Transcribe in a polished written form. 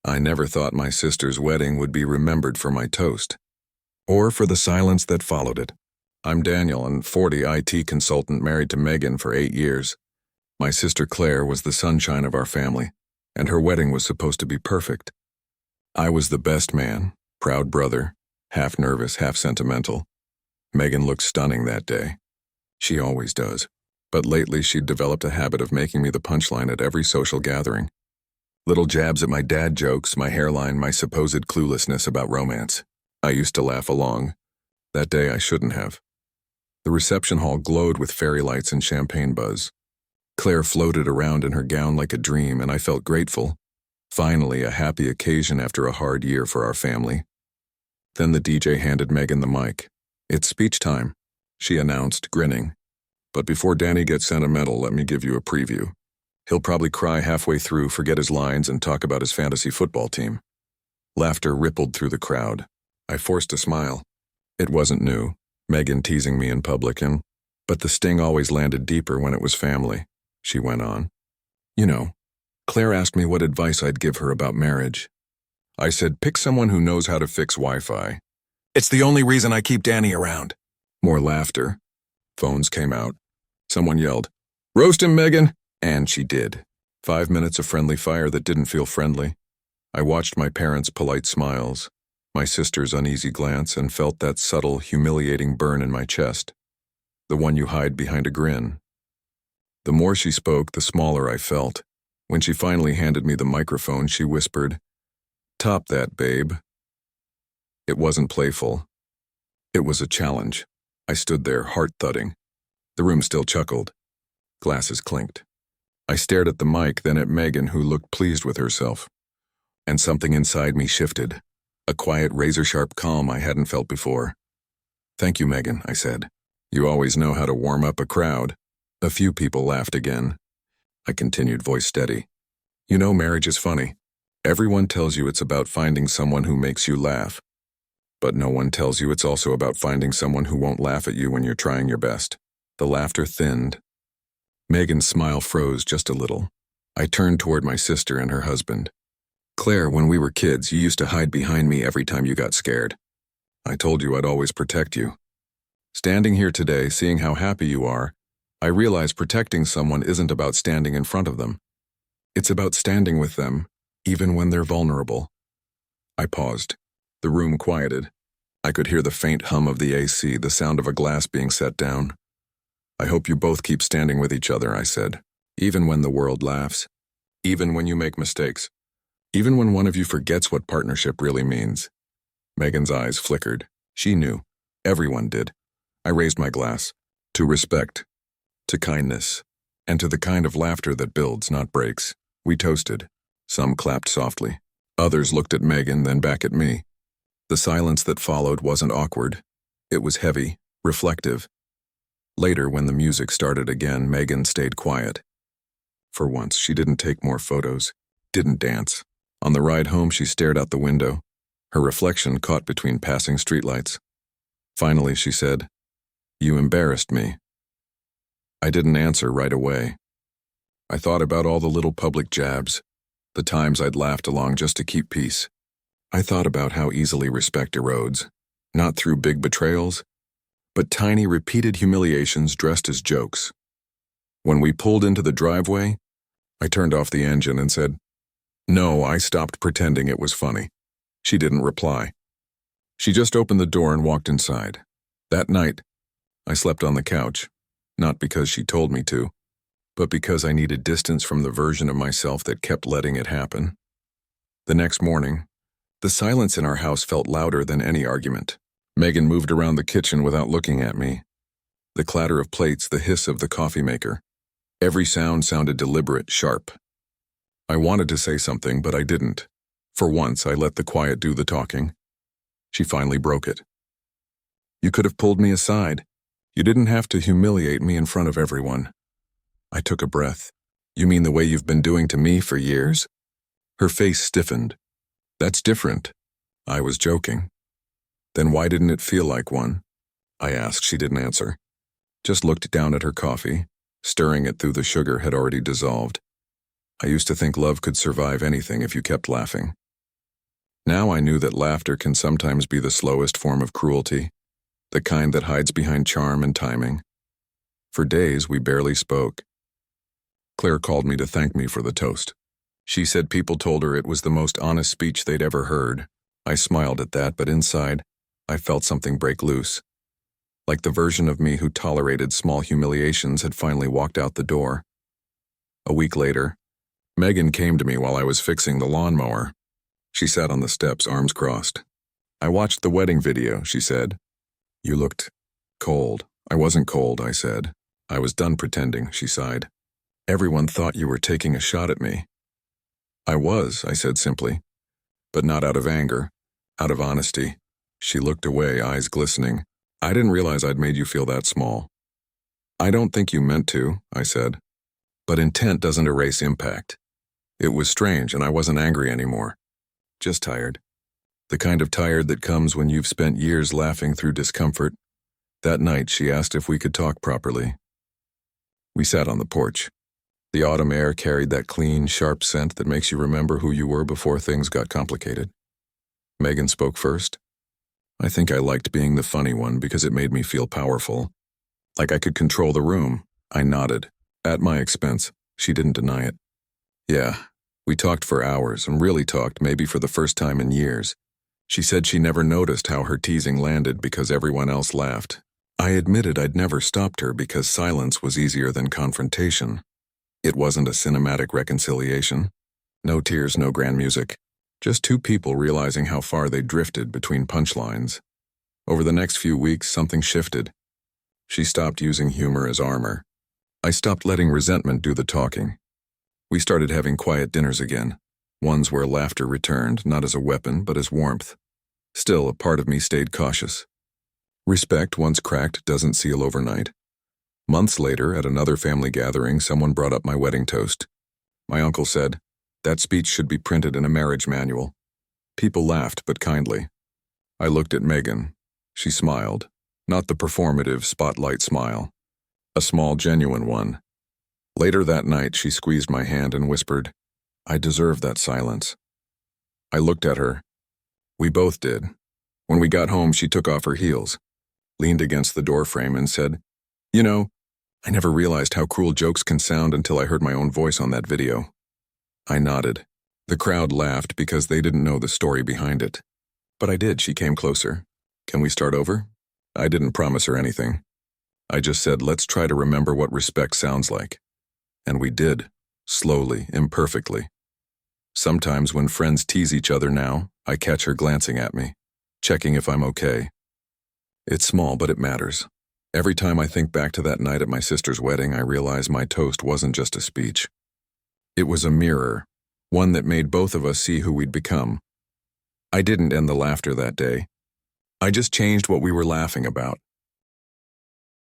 I never thought my sister's wedding would be remembered for my toast, or for the silence that followed it. I'm Daniel, an 40 IT consultant married to Megan for 8 years. My sister Claire was the sunshine of our family, and her wedding was supposed to be perfect. I was the best man, proud brother, half nervous, half sentimental. Megan looked stunning that day. She always does. But lately she'd developed a habit of making me the punchline at every social gathering. Little jabs at my dad jokes, my hairline, my supposed cluelessness about romance. I used to laugh along. That day I shouldn't have. The reception hall glowed with fairy lights and champagne buzz. Claire floated around in her gown like a dream, and I felt grateful. Finally, a happy occasion after a hard year for our family. Then the DJ handed Megan the mic. "It's speech time," she announced, grinning. "But before Danny gets sentimental, let me give you a preview. He'll probably cry halfway through, forget his lines, and talk about his fantasy football team." Laughter rippled through the crowd. I forced a smile. It wasn't new, Megan teasing me in public, but the sting always landed deeper when it was family. She went on. "You know, Claire asked me what advice I'd give her about marriage. I said, pick someone who knows how to fix Wi-Fi. It's the only reason I keep Danny around." More laughter. Phones came out. Someone yelled, "Roast him, Megan!" And she did. 5 minutes of friendly fire that didn't feel friendly. I watched my parents' polite smiles, my sister's uneasy glance, and felt that subtle, humiliating burn in my chest. The one you hide behind a grin. The more she spoke, the smaller I felt. When she finally handed me the microphone, she whispered, "Top that, babe." It wasn't playful. It was a challenge. I stood there, heart thudding. The room still chuckled. Glasses clinked. I stared at the mic, then at Megan, who looked pleased with herself. And something inside me shifted. A quiet, razor-sharp calm I hadn't felt before. "Thank you, Megan," I said. "You always know how to warm up a crowd." A few people laughed again. I continued, voice steady. "You know, marriage is funny. Everyone tells you it's about finding someone who makes you laugh. But no one tells you it's also about finding someone who won't laugh at you when you're trying your best." The laughter thinned. Megan's smile froze just a little. I turned toward my sister and her husband. "Claire, when we were kids, you used to hide behind me every time you got scared. I told you I'd always protect you. Standing here today, seeing how happy you are, I realize protecting someone isn't about standing in front of them. It's about standing with them, even when they're vulnerable." I paused. The room quieted. I could hear the faint hum of the AC, the sound of a glass being set down. "I hope you both keep standing with each other," I said. "Even when the world laughs. Even when you make mistakes. Even when one of you forgets what partnership really means." Megan's eyes flickered. She knew. Everyone did. I raised my glass. To respect. To kindness. And to the kind of laughter that builds, not breaks. We toasted. Some clapped softly. Others looked at Megan, then back at me. The silence that followed wasn't awkward. It was heavy, reflective. Later, when the music started again, Megan stayed quiet. For once, she didn't take more photos, didn't dance. On the ride home, she stared out the window, her reflection caught between passing streetlights. Finally, she said, "You embarrassed me." I didn't answer right away. I thought about all the little public jabs, the times I'd laughed along just to keep peace. I thought about how easily respect erodes, not through big betrayals, but tiny repeated humiliations dressed as jokes. When we pulled into the driveway, I turned off the engine and said, "No, I stopped pretending it was funny." She didn't reply. She just opened the door and walked inside. That night, I slept on the couch, not because she told me to, but because I needed distance from the version of myself that kept letting it happen. The next morning, the silence in our house felt louder than any argument. Megan moved around the kitchen without looking at me. The clatter of plates, the hiss of the coffee maker. Every sound sounded deliberate, sharp. I wanted to say something, but I didn't. For once, I let the quiet do the talking. She finally broke it. "You could have pulled me aside. You didn't have to humiliate me in front of everyone." I took a breath. "You mean the way you've been doing to me for years?" Her face stiffened. "That's different." I was joking. "Then why didn't it feel like one?" I asked. She didn't answer. Just looked down at her coffee, stirring it through the sugar had already dissolved. "I used to think love could survive anything if you kept laughing." Now I knew that laughter can sometimes be the slowest form of cruelty, the kind that hides behind charm and timing. For days, we barely spoke. Claire called me to thank me for the toast. She said people told her it was the most honest speech they'd ever heard. I smiled at that, but inside, I felt something break loose. Like the version of me who tolerated small humiliations had finally walked out the door. A week later, Megan came to me while I was fixing the lawnmower. She sat on the steps, arms crossed. "I watched the wedding video," she said. "You looked cold." "I wasn't cold," I said. "I was done pretending," she sighed. "Everyone thought you were taking a shot at me." "I was," I said simply, but not out of anger, out of honesty. She looked away, eyes glistening. "I didn't realize I'd made you feel that small." "I don't think you meant to," I said. "But intent doesn't erase impact." It was strange, and I wasn't angry anymore. Just tired. The kind of tired that comes when you've spent years laughing through discomfort. That night, she asked if we could talk properly. We sat on the porch. The autumn air carried that clean, sharp scent that makes you remember who you were before things got complicated. Megan spoke first. I think I liked being the funny one because it made me feel powerful. Like I could control the room. I nodded. At my expense. She didn't deny it. Yeah, we talked for hours, and really talked maybe for the first time in years. She said she never noticed how her teasing landed because everyone else laughed. I admitted I'd never stopped her because silence was easier than confrontation. It wasn't a cinematic reconciliation. No tears, no grand music. Just two people realizing how far they drifted between punchlines. Over the next few weeks, something shifted. She stopped using humor as armor. I stopped letting resentment do the talking. We started having quiet dinners again, ones where laughter returned, not as a weapon, but as warmth. Still, a part of me stayed cautious. Respect, once cracked, doesn't seal overnight. Months later, at another family gathering, someone brought up my wedding toast. My uncle said, "That speech should be printed in a marriage manual." People laughed, but kindly. I looked at Megan. She smiled, not the performative spotlight smile. A small, genuine one. Later that night, she squeezed my hand and whispered, "I deserve that silence." I looked at her. We both did. When we got home, she took off her heels, leaned against the doorframe and said, "You know, I never realized how cruel jokes can sound until I heard my own voice on that video." I nodded. The crowd laughed because they didn't know the story behind it. But I did. She came closer. "Can we start over?" I didn't promise her anything. I just said, "Let's try to remember what respect sounds like." And we did, slowly, imperfectly. Sometimes when friends tease each other now, I catch her glancing at me, checking if I'm okay. It's small, but it matters. Every time I think back to that night at my sister's wedding, I realize my toast wasn't just a speech. It was a mirror, one that made both of us see who we'd become. I didn't end the laughter that day. I just changed what we were laughing about.